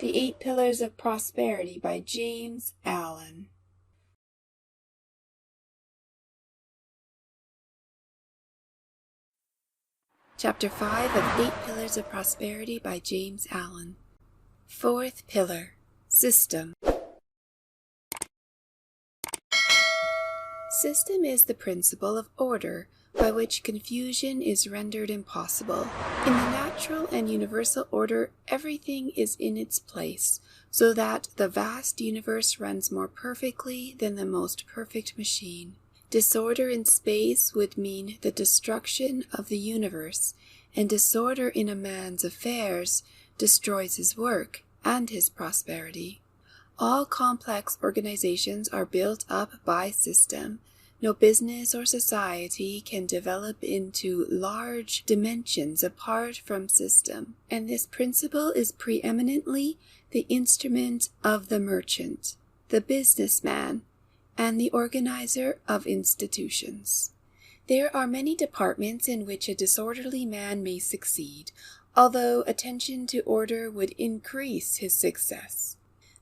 The 8 Pillars of Prosperity by James Allen. Chapter 5 of 8 Pillars of Prosperity by James Allen. Fourth Pillar, System. System is the principle of order by which confusion is rendered impossible. In the natural and universal order, everything is in its place, so that the vast universe runs more perfectly than the most perfect machine. Disorder in space would mean the destruction of the universe, and disorder in a man's affairs destroys his work and his prosperity. All complex organizations are built up by system. No business or society can develop into large dimensions apart from system, and this principle is preeminently the instrument of the merchant, the businessman, and the organizer of institutions. There are many departments in which a disorderly man may succeed, although attention to order would increase his success.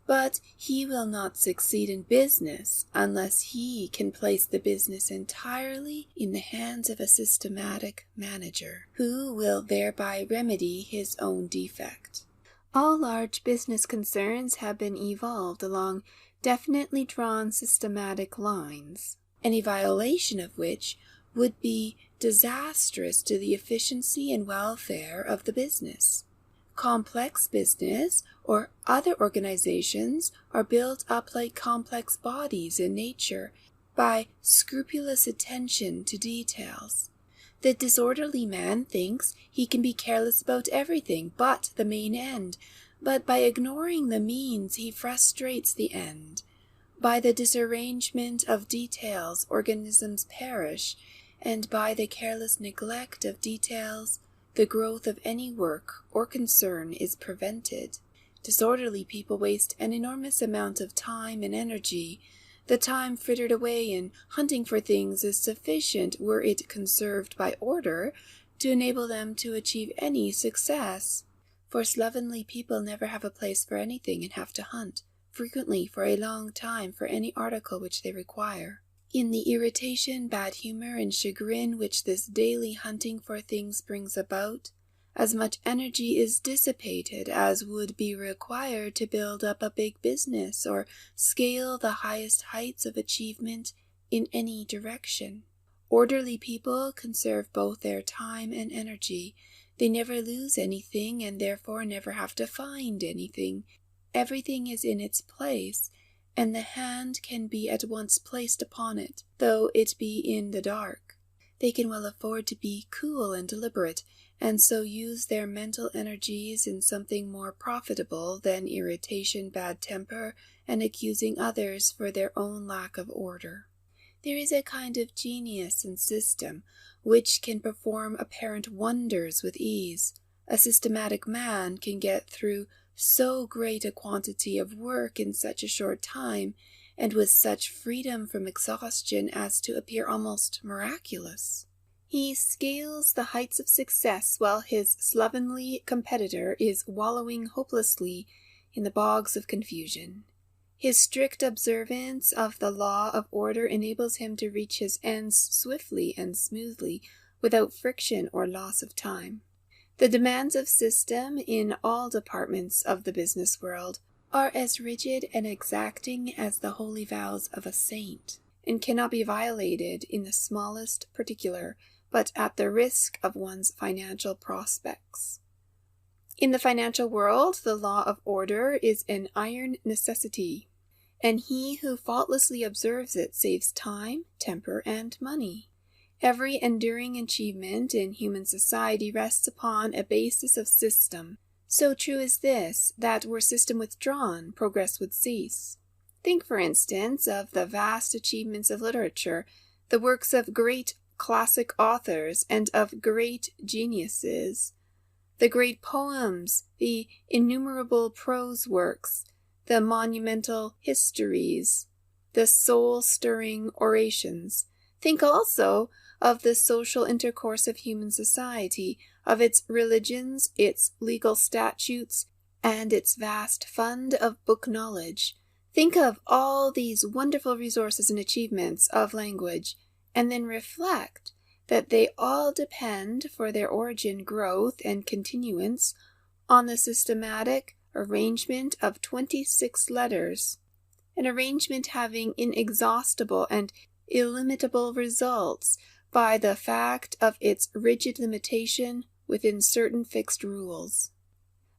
But he will not succeed in business unless he can place the business entirely in the hands of a systematic manager, who will thereby remedy his own defect. All large business concerns have been evolved along definitely drawn systematic lines, any violation of which would be disastrous to the efficiency and welfare of the business. Complex business or other organizations are built up like complex bodies in nature by scrupulous attention to details. The disorderly man thinks he can be careless about everything but the main end, but by ignoring the means he frustrates the end. By the disarrangement of details organisms perish, and by the careless neglect of details the growth of any work or concern is prevented. Disorderly people waste an enormous amount of time and energy. The time frittered away in hunting for things is sufficient, were it conserved by order, to enable them to achieve any success. For slovenly people never have a place for anything and have to hunt, frequently for a long time, for any article which they require. In the irritation, bad humor, and chagrin which this daily hunting for things brings about, as much energy is dissipated as would be required to build up a big business or scale the highest heights of achievement in any direction. Orderly people conserve both their time and energy. They never lose anything and therefore never have to find anything. Everything is in its place, and the hand can be at once placed upon it, though it be in the dark. They can well afford to be cool and deliberate, and so use their mental energies in something more profitable than irritation, bad temper, and accusing others for their own lack of order. There is a kind of genius and system which can perform apparent wonders with ease. A systematic man can get through so great a quantity of work in such a short time, and with such freedom from exhaustion as to appear almost miraculous. He scales the heights of success while his slovenly competitor is wallowing hopelessly in the bogs of confusion. His strict observance of the law of order enables him to reach his ends swiftly and smoothly, without friction or loss of time. The demands of system in all departments of the business world are as rigid and exacting as the holy vows of a saint, and cannot be violated in the smallest particular, but at the risk of one's financial prospects. In the financial world, the law of order is an iron necessity, and he who faultlessly observes it saves time, temper, and money. Every enduring achievement in human society rests upon a basis of system. So true is this, that were system withdrawn, progress would cease. Think, for instance, of the vast achievements of literature, the works of great classic authors and of great geniuses, the great poems, the innumerable prose works, the monumental histories, the soul-stirring orations. Think also of the social intercourse of human society, of its religions, its legal statutes, and its vast fund of book knowledge. Think of all these wonderful resources and achievements of language, and then reflect that they all depend for their origin, growth, and continuance on the systematic arrangement of 26 letters, an arrangement having inexhaustible and illimitable results by the fact of its rigid limitation within certain fixed rules.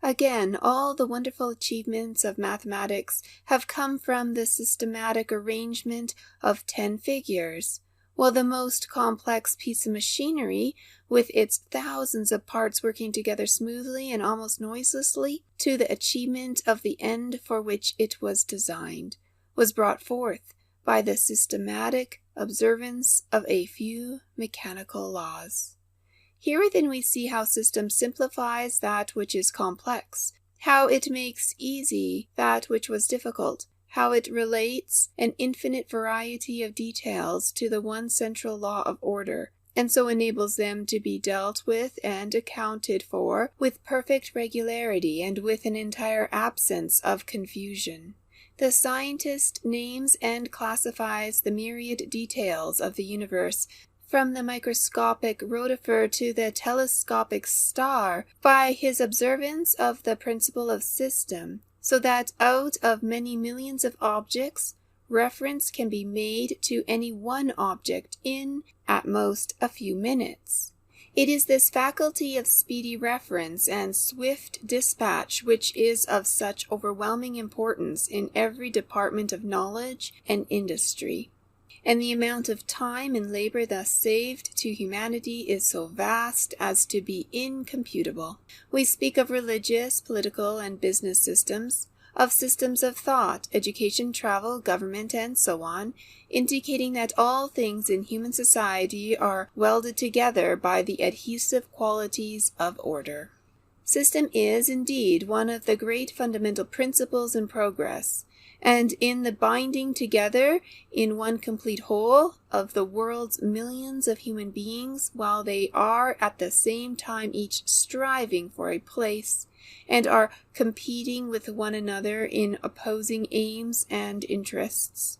Again, all the wonderful achievements of mathematics have come from the systematic arrangement of 10 figures, while the most complex piece of machinery, with its thousands of parts working together smoothly and almost noiselessly to the achievement of the end for which it was designed, was brought forth by the systematic observance of a few mechanical laws. Here then we see how system simplifies that which is complex, how it makes easy that which was difficult, how it relates an infinite variety of details to the one central law of order, and so enables them to be dealt with and accounted for with perfect regularity and with an entire absence of confusion. The scientist names and classifies the myriad details of the universe, from the microscopic rotifer to the telescopic star, by his observance of the principle of system, so that out of many millions of objects, reference can be made to any one object in, at most, a few minutes. It is this faculty of speedy reference and swift dispatch which is of such overwhelming importance in every department of knowledge and industry. And the amount of time and labor thus saved to humanity is so vast as to be incomputable. We speak of religious, political, and business systems, of systems of thought, education, travel, government, and so on, indicating that all things in human society are welded together by the adhesive qualities of order. System is, indeed, one of the great fundamental principles in progress, and in the binding together in one complete whole of the world's millions of human beings, while they are at the same time each striving for a place, and are competing with one another in opposing aims and interests.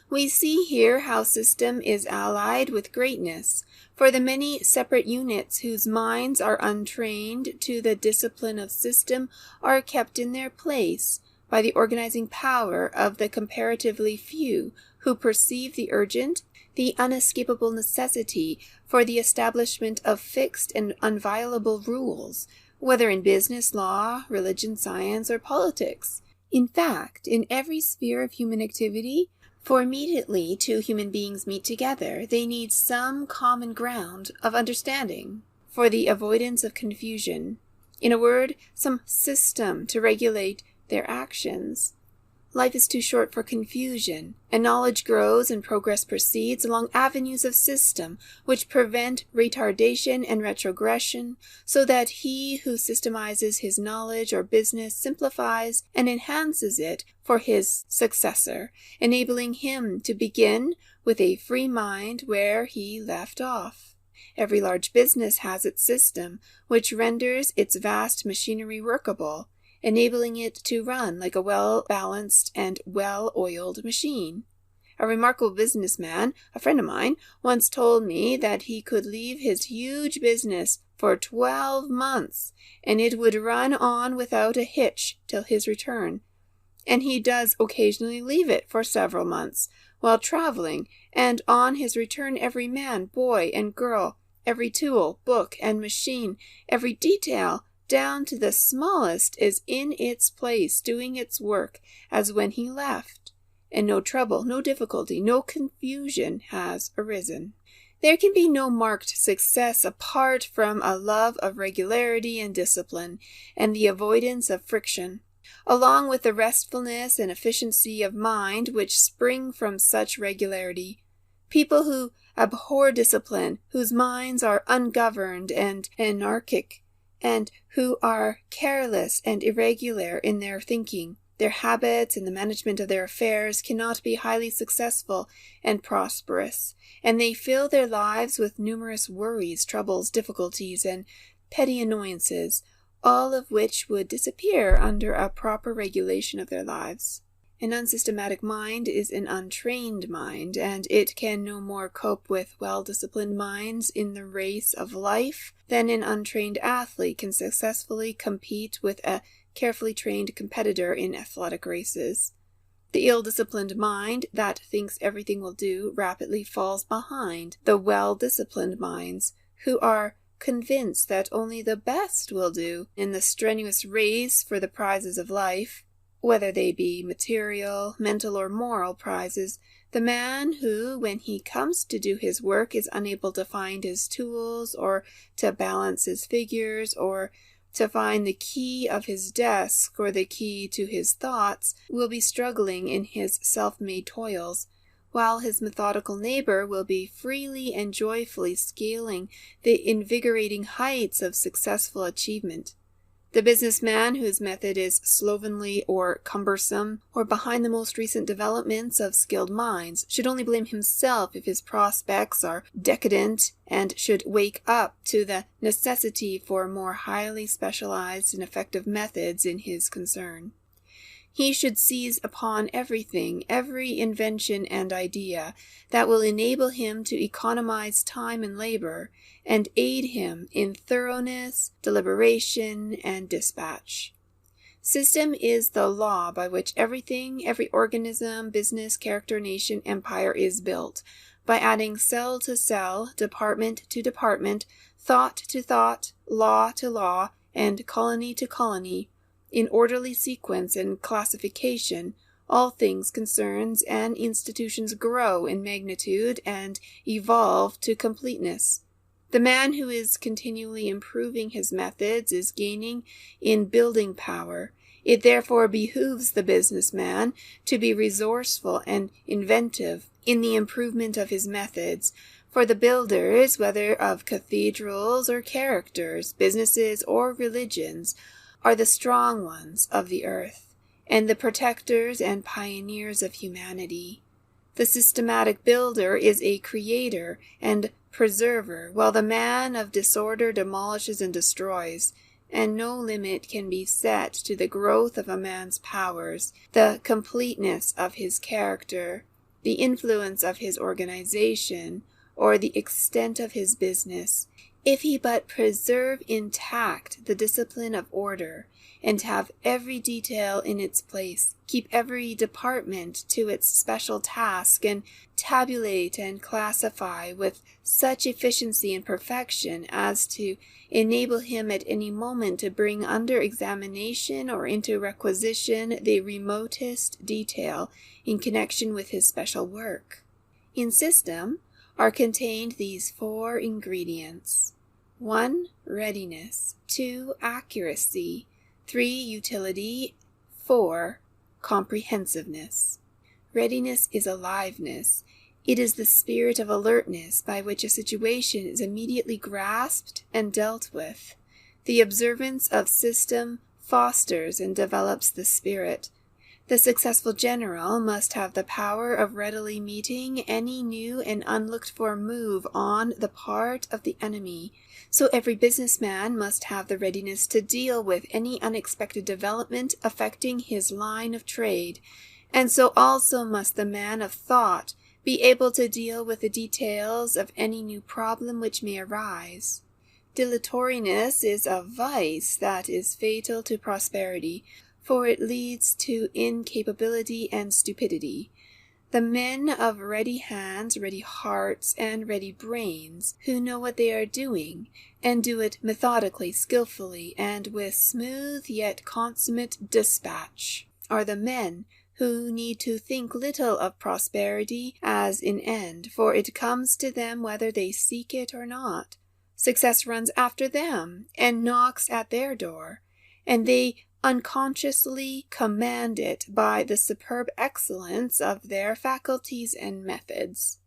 We see here how system is allied with greatness, for the many separate units whose minds are untrained to the discipline of system are kept in their place by the organizing power of the comparatively few who perceive the urgent, the unescapable necessity for the establishment of fixed and inviolable rules, whether in business, law, religion, science, or politics. In fact, in every sphere of human activity, for immediately two human beings meet together, they need some common ground of understanding for the avoidance of confusion. In a word, some system to regulate their actions. Life is too short for confusion, and knowledge grows and progress proceeds along avenues of system which prevent retardation and retrogression, so that he who systemizes his knowledge or business simplifies and enhances it for his successor, enabling him to begin with a free mind where he left off. Every large business has its system, which renders its vast machinery workable, enabling it to run like a well-balanced and well-oiled machine. A remarkable businessman, a friend of mine, once told me that he could leave his huge business for 12 months, and it would run on without a hitch till his return. And he does occasionally leave it for several months, while traveling, and on his return every man, boy, and girl, every tool, book, and machine, every detail, down to the smallest, is in its place, doing its work as when he left, and no trouble, no difficulty, no confusion has arisen. There can be no marked success apart from a love of regularity and discipline, and the avoidance of friction, along with the restfulness and efficiency of mind which spring from such regularity. People who abhor discipline, whose minds are ungoverned and anarchic, and who are careless and irregular in their thinking, their habits, and the management of their affairs, cannot be highly successful and prosperous, and they fill their lives with numerous worries, troubles, difficulties, and petty annoyances, all of which would disappear under a proper regulation of their lives. An unsystematic mind is an untrained mind, and it can no more cope with well-disciplined minds in the race of life than an untrained athlete can successfully compete with a carefully trained competitor in athletic races. The ill-disciplined mind that thinks everything will do rapidly falls behind the well-disciplined minds who are convinced that only the best will do in the strenuous race for the prizes of life. Whether they be material, mental, or moral prizes, the man who, when he comes to do his work, is unable to find his tools, or to balance his figures, or to find the key of his desk, or the key to his thoughts, will be struggling in his self-made toils, while his methodical neighbor will be freely and joyfully scaling the invigorating heights of successful achievement. The businessman whose method is slovenly or cumbersome, or behind the most recent developments of skilled minds, should only blame himself if his prospects are decadent, and should wake up to the necessity for more highly specialized and effective methods in his concern. He should seize upon everything, every invention and idea that will enable him to economize time and labor, and aid him in thoroughness, deliberation, and dispatch. System is the law by which everything, every organism, business, character, nation, empire is built, by adding cell to cell, department to department, thought to thought, law to law, and colony to colony. In orderly sequence and classification, all things, concerns, and institutions grow in magnitude and evolve to completeness. The man who is continually improving his methods is gaining in building power. It therefore behooves the businessman to be resourceful and inventive in the improvement of his methods, for the builders, whether of cathedrals or characters, businesses or religions, are the strong ones of the earth, and the protectors and pioneers of humanity. The systematic builder is a creator and preserver, while the man of disorder demolishes and destroys, and no limit can be set to the growth of a man's powers, the completeness of his character, the influence of his organization, or the extent of his business, if he but preserve intact the discipline of order, and have every detail in its place, keep every department to its special task, and tabulate and classify with such efficiency and perfection as to enable him at any moment to bring under examination or into requisition the remotest detail in connection with his special work. In system are contained these 4 ingredients: 1. Readiness. 2. Accuracy. 3. Utility. 4. Comprehensiveness. Readiness is aliveness. It is the spirit of alertness by which a situation is immediately grasped and dealt with. The observance of system fosters and develops the spirit. The successful general must have the power of readily meeting any new and unlooked-for move on the part of the enemy. So every businessman must have the readiness to deal with any unexpected development affecting his line of trade, and so also must the man of thought be able to deal with the details of any new problem which may arise. Dilatoriness is a vice that is fatal to prosperity, for it leads to incapability and stupidity. The men of ready hands, ready hearts, and ready brains, who know what they are doing, and do it methodically, skillfully, and with smooth yet consummate dispatch, are the men who need to think little of prosperity as an end, for it comes to them whether they seek it or not. Success runs after them, and knocks at their door, and they unconsciously command it by the superb excellence of their faculties and methods.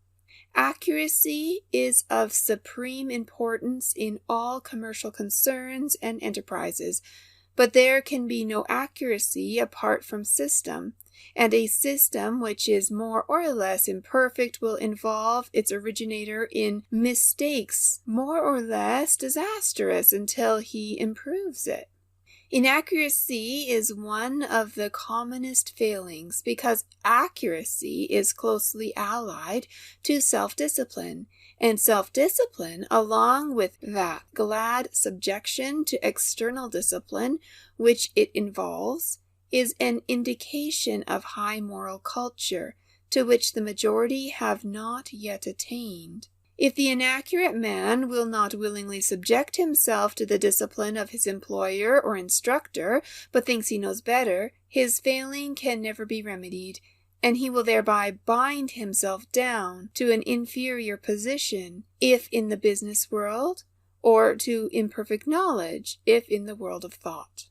Accuracy is of supreme importance in all commercial concerns and enterprises, but there can be no accuracy apart from system, and a system which is more or less imperfect will involve its originator in mistakes more or less disastrous until he improves it. Inaccuracy is one of the commonest failings because accuracy is closely allied to self-discipline, and self-discipline, along with that glad subjection to external discipline which it involves, is an indication of high moral culture to which the majority have not yet attained. If the inaccurate man will not willingly subject himself to the discipline of his employer or instructor, but thinks he knows better, his failing can never be remedied, and he will thereby bind himself down to an inferior position, if in the business world, or to imperfect knowledge, if in the world of thought.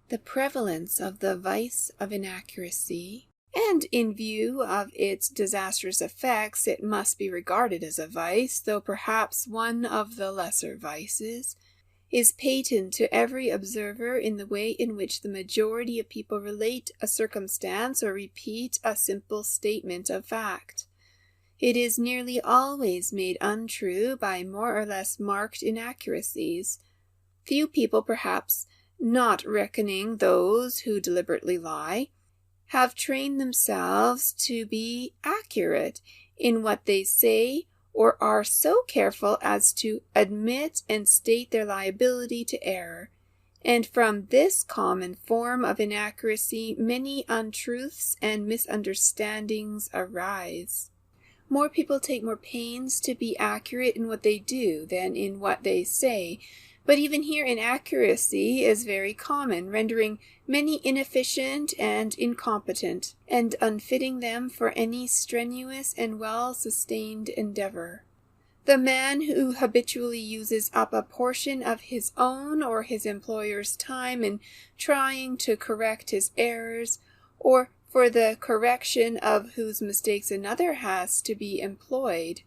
The prevalence of the vice of inaccuracy, and in view of its disastrous effects, it must be regarded as a vice, though perhaps one of the lesser vices, is patent to every observer in the way in which the majority of people relate a circumstance or repeat a simple statement of fact. It is nearly always made untrue by more or less marked inaccuracies. Few people, perhaps, not reckoning those who deliberately lie, have trained themselves to be accurate in what they say, or are so careful as to admit and state their liability to error. And from this common form of inaccuracy, many untruths and misunderstandings arise. More people take more pains to be accurate in what they do than in what they say, but even here inaccuracy is very common, rendering many inefficient and incompetent, and unfitting them for any strenuous and well-sustained endeavor. The man who habitually uses up a portion of his own or his employer's time in trying to correct his errors, or for the correction of whose mistakes another has to be employed,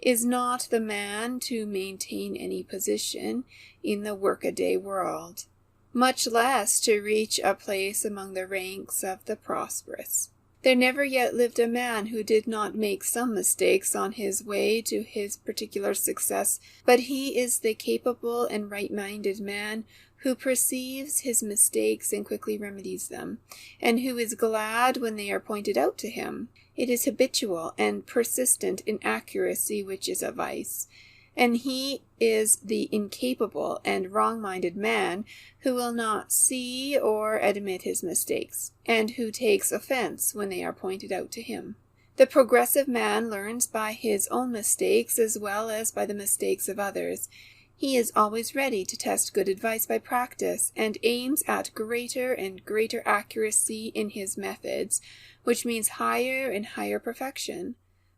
is not the man to maintain any position in the workaday world, much less to reach a place among the ranks of the prosperous. There never yet lived a man who did not make some mistakes on his way to his particular success, but he is the capable and right-minded man who perceives his mistakes and quickly remedies them, and who is glad when they are pointed out to him. It is habitual and persistent inaccuracy which is a vice, and he is the incapable and wrong-minded man who will not see or admit his mistakes, and who takes offense when they are pointed out to him. The progressive man learns by his own mistakes as well as by the mistakes of others. He is always ready to test good advice by practice, and aims at greater and greater accuracy in his methods, which means higher and higher perfection.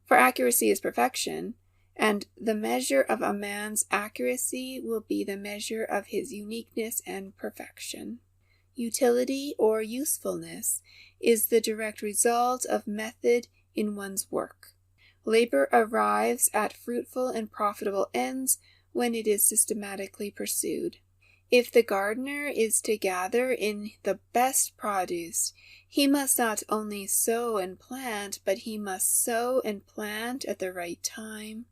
For accuracy is perfection, and the measure of a man's accuracy will be the measure of his uniqueness and perfection. Utility or usefulness is the direct result of method in one's work. Labor arrives at fruitful and profitable ends when it is systematically pursued. If the gardener is to gather in the best produce, he must not only sow and plant, but he must sow and plant at the right time.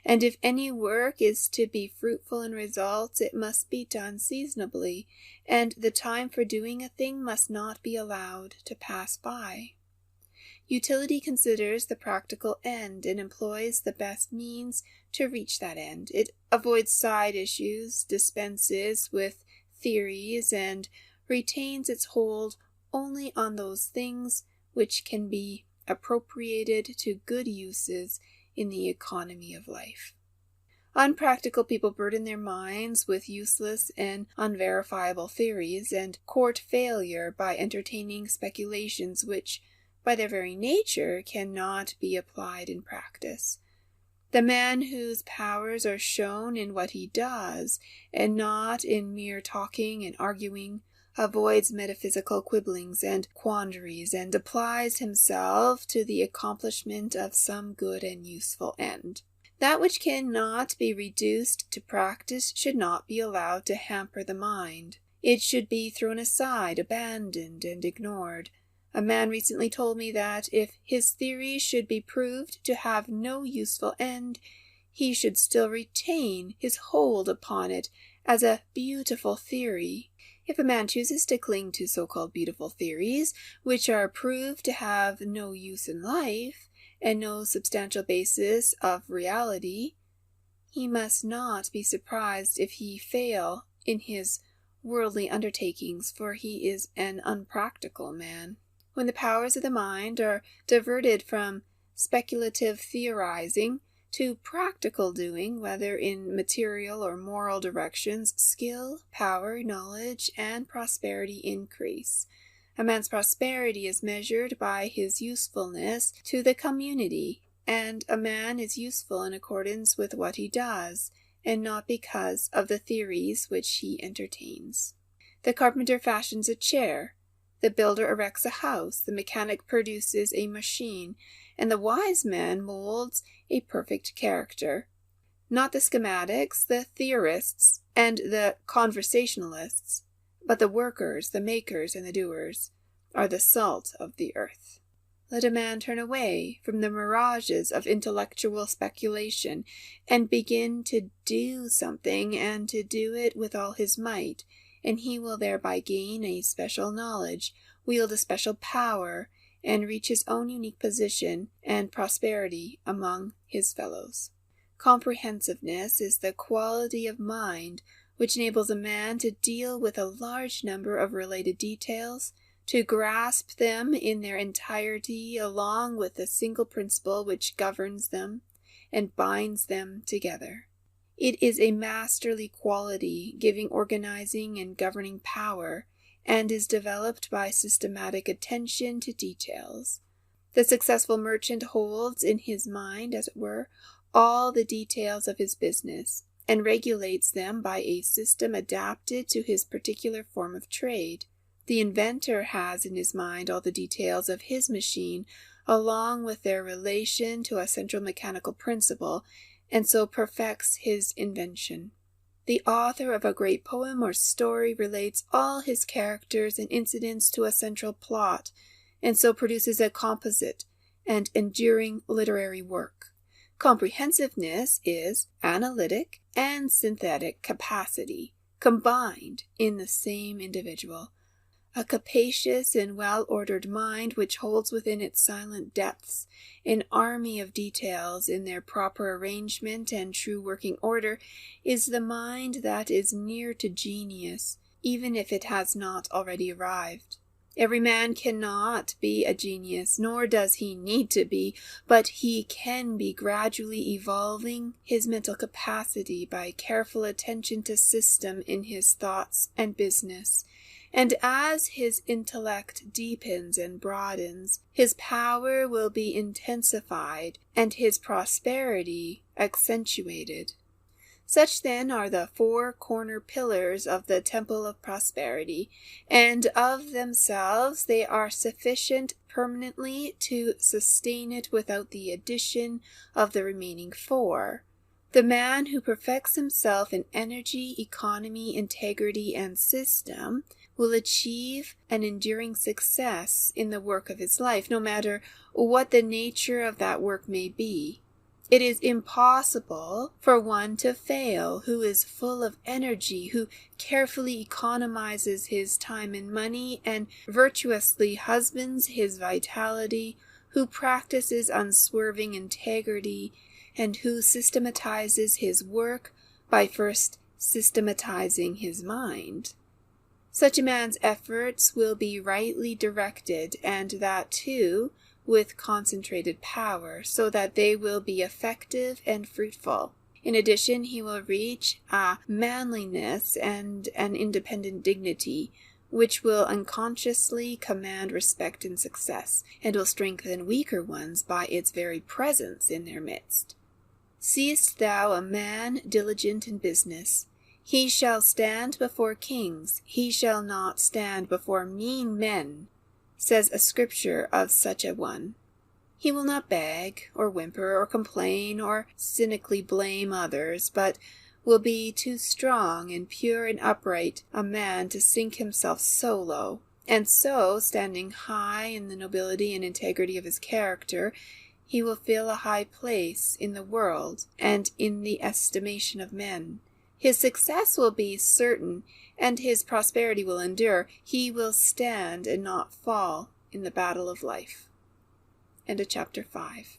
And if any work is to be fruitful in results, it must be done seasonably, and the time for doing a thing must not be allowed to pass by. Utility considers the practical end and employs the best means to reach that end. It avoids side issues, dispenses with theories, and retains its hold only on those things which can be appropriated to good uses in the economy of life. Unpractical people burden their minds with useless and unverifiable theories, and court failure by entertaining speculations which, by their very nature, cannot be applied in practice. The man whose powers are shown in what he does, and not in mere talking and arguing, avoids metaphysical quibblings and quandaries, and applies himself to the accomplishment of some good and useful end. That which cannot be reduced to practice should not be allowed to hamper the mind. It should be thrown aside, abandoned, and ignored. A man recently told me that if his theory should be proved to have no useful end, he should still retain his hold upon it as a beautiful theory. If a man chooses to cling to so-called beautiful theories, which are proved to have no use in life and no substantial basis of reality, he must not be surprised if he fail in his worldly undertakings, for he is an unpractical man. When the powers of the mind are diverted from speculative theorizing to practical doing, whether in material or moral directions, skill, power, knowledge, and prosperity increase. A man's prosperity is measured by his usefulness to the community, and a man is useful in accordance with what he does, and not because of the theories which he entertains. The carpenter fashions a chair, the builder erects a house, the mechanic produces a machine, and the wise man molds a perfect character. Not the schematics, the theorists, and the conversationalists, but the workers, the makers, and the doers are the salt of the earth. Let a man turn away from the mirages of intellectual speculation and begin to do something, and to do it with all his might, and he will thereby gain a special knowledge, wield a special power, and reach his own unique position and prosperity among his fellows. Comprehensiveness is the quality of mind which enables a man to deal with a large number of related details, to grasp them in their entirety along with the single principle which governs them and binds them together. It is a masterly quality, giving organizing and governing power, and is developed by systematic attention to details. The successful merchant holds in his mind, as it were, all the details of his business, and regulates them by a system adapted to his particular form of trade. The inventor has in his mind all the details of his machine, along with their relation to a central mechanical principle, and so perfects his invention. The author of a great poem or story relates all his characters and incidents to a central plot, and so produces a composite and enduring literary work. Comprehensiveness is analytic and synthetic capacity combined in the same individual. A capacious and well-ordered mind which holds within its silent depths an army of details in their proper arrangement and true working order is the mind that is near to genius, even if it has not already arrived. Every man cannot be a genius, nor does he need to be, but he can be gradually evolving his mental capacity by careful attention to system in his thoughts and business. And as his intellect deepens and broadens, his power will be intensified and his prosperity accentuated. Such then are the four corner pillars of the temple of prosperity, and of themselves they are sufficient permanently to sustain it without the addition of the remaining four. The man who perfects himself in energy, economy, integrity, and system will achieve an enduring success in the work of his life, no matter what the nature of that work may be. It is impossible for one to fail who is full of energy, who carefully economizes his time and money, and virtuously husbands his vitality, who practices unswerving integrity, and who systematizes his work by first systematizing his mind. Such a man's efforts will be rightly directed, and that too with concentrated power, so that they will be effective and fruitful. In addition, he will reach a manliness and an independent dignity, which will unconsciously command respect and success, and will strengthen weaker ones by its very presence in their midst. Seest thou a man diligent in business? He shall stand before kings, he shall not stand before mean men, says a scripture of such a one. He will not beg, or whimper, or complain, or cynically blame others, but will be too strong and pure and upright a man to sink himself so low, and so, standing high in the nobility and integrity of his character, he will fill a high place in the world and in the estimation of men. His success will be certain, and his prosperity will endure. He will stand and not fall in the battle of life. End of chapter 5.